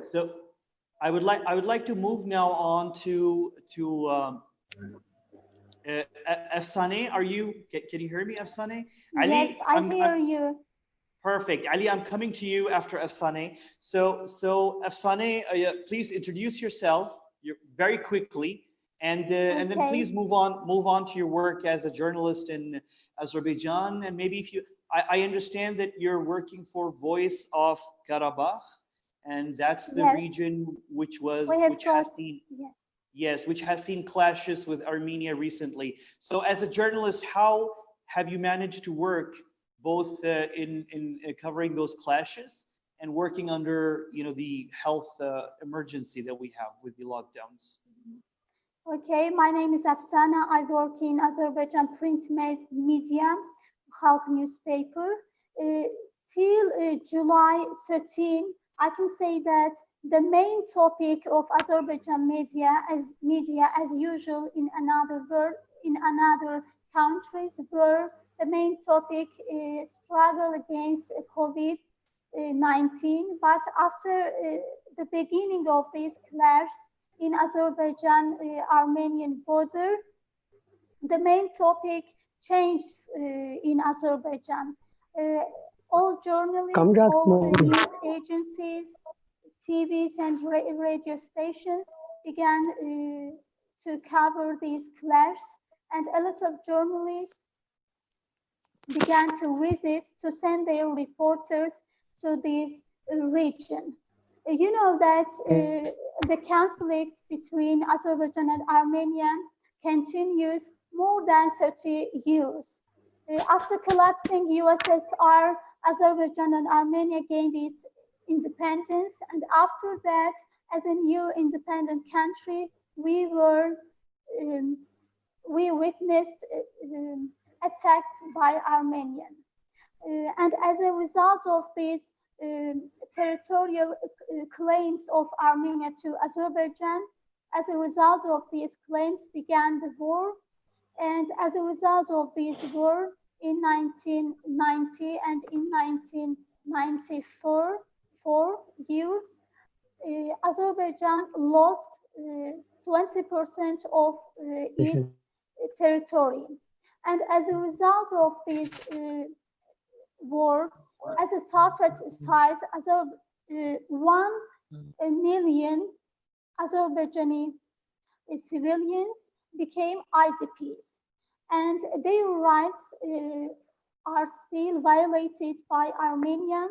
So I would like to move now on to Efsane. Are you? Can you hear me, Efsane? Ali, yes, I hear you. Perfect. Ali, I'm coming to you after Efsane. So Efsane, please introduce yourself very quickly, and then please move on to your work as a journalist in Azerbaijan. And maybe if you, I understand that you're working for Voice of Karabakh, and that's the region which has seen clashes with Armenia recently. So as a journalist, how have you managed to work both in covering those clashes and working under the health emergency that we have with the lockdowns? Okay, my name is Efsane. I work in Azerbaijan print media, Khalg newspaper. Till July 13, I can say that the main topic of Azerbaijan media as usual in another countries were the main topic is struggle against COVID-19. But after the beginning of this clash in Azerbaijan-Armenian border, the main topic changed in Azerbaijan. All journalists, all news agencies, TVs and radio stations began to cover these clashes, and a lot of journalists began to visit, to send their reporters to this region. You know that the conflict between Azerbaijan and Armenia continues more than 30 years. After collapsing USSR, Azerbaijan and Armenia gained its independence, and after that, as a new independent country, we witnessed attacked by Armenian. And as a result of these territorial claims of Armenia to Azerbaijan, as a result of these claims began the war. And as a result of this war in 1990 and in 1994, 4 years, Azerbaijan lost 20% of its territory. And as a result of this war, as a Soviet side, 1 million Azerbaijani civilians became IDPs, and their rights are still violated by Armenia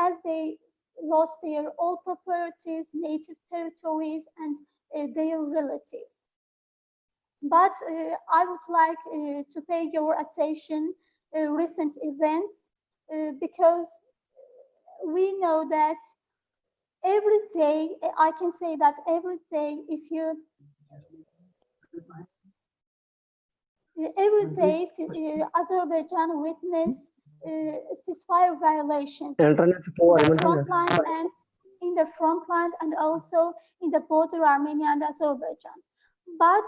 as they lost their all properties, native territories, and their relatives. But I would like to pay your attention recent events because we know that every day, I can say that every day, Azerbaijan witness ceasefire violations in the front line and also in the border Armenia and Azerbaijan. But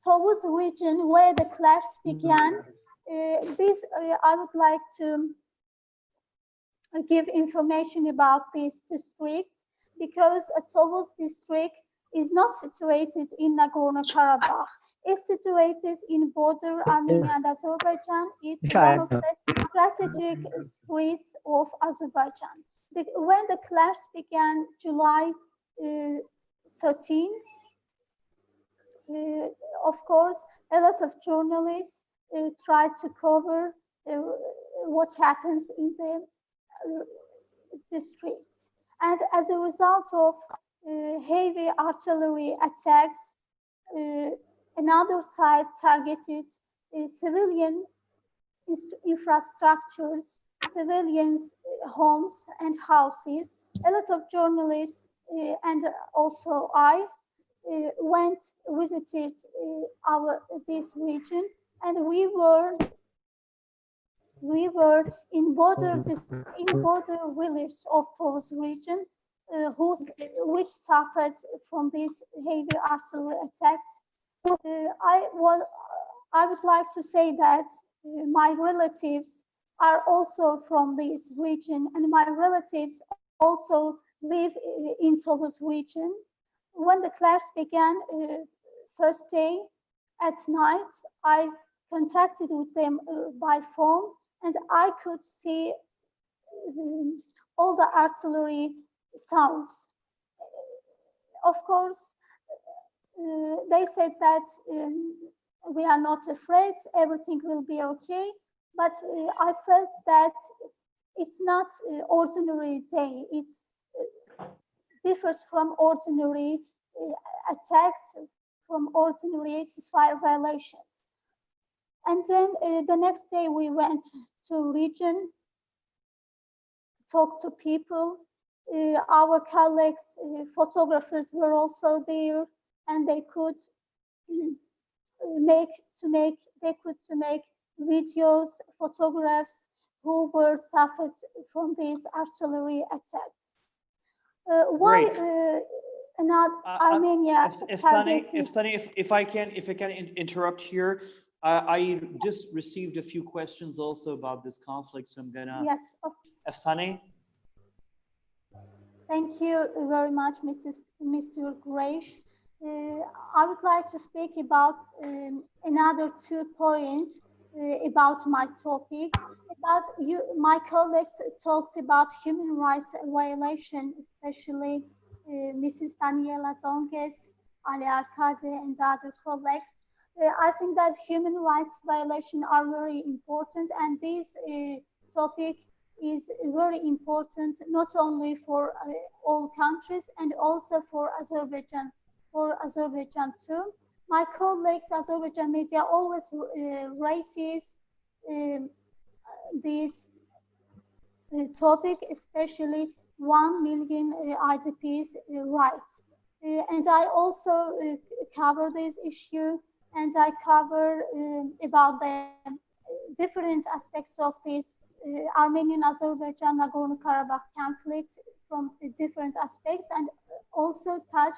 towards the region where the clash began, I would like to give information about this district, because Tovuz district is not situated in Nagorno-Karabakh. It's situated in border Armenia and Azerbaijan. It's one of the strategic streets of Azerbaijan. When the clash began July 13, of course, a lot of journalists tried to cover what happens in the streets. And as a result of heavy artillery attacks, another side targeted civilian infrastructures, civilians' homes and houses. A lot of journalists and also I visited this region, and we were in border village of Tovuz region, which suffered from these heavy artillery attacks. I would like to say that my relatives are also from this region, and my relatives also live in Tovuz region. When the clash began, first day at night, I contacted with them by phone, and I could see all the artillery sounds. Of course, they said that we are not afraid, everything will be okay. But I felt that it's not ordinary day. It differs from ordinary attacks, from ordinary ceasefire violations. And then the next day we went to region, talked to people. Our colleagues, photographers were also there, and they could make videos, photographs who were suffered from these artillery attacks. Why not Armenia? Efsane, if I can interrupt here, I just received a few questions also about this conflict, so I'm gonna. Yes. Efsane. Thank you very much, Mr. Grace. I would like to speak about another 2 points about my topic. My colleagues talked about human rights violation, especially Mrs. Daniela Donges, Ali Arkaze, and other colleagues. I think that human rights violations are very important, and this topic is very important not only for all countries and also for Azerbaijan too. My colleagues, Azerbaijan media, always raises this topic, especially 1 million IDPs rights. And I also cover this issue, and I cover about the different aspects of this Armenian-Azerbaijan Nagorno-Karabakh conflict from different aspects, and also touch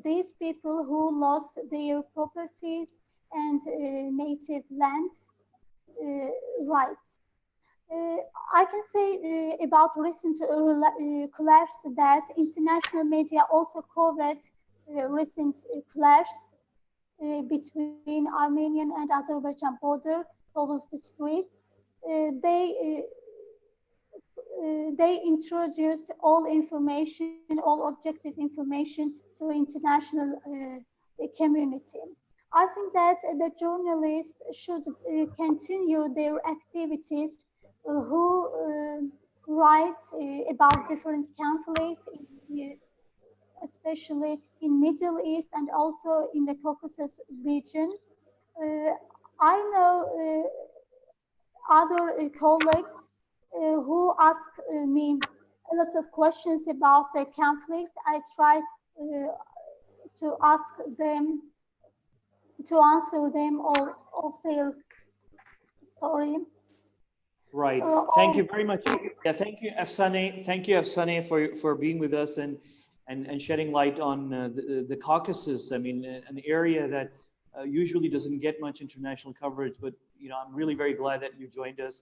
these people who lost their properties and native lands rights. I can say about recent clash that international media also covered recent clash between Armenian and Azerbaijan border towards the streets. They introduced all information, all objective information to international community. I think that the journalists should continue their activities who write about different conflicts, especially in Middle East and also in the Caucasus region. I know other colleagues who ask me a lot of questions about the conflicts. I try to ask them, to answer them all of their, sorry. Right. Thank you very much. Yeah, thank you, Efsane. Thank you, Efsane, for being with us and shedding light on the Caucasus. I mean, an area that usually doesn't get much international coverage, but I'm really very glad that you joined us.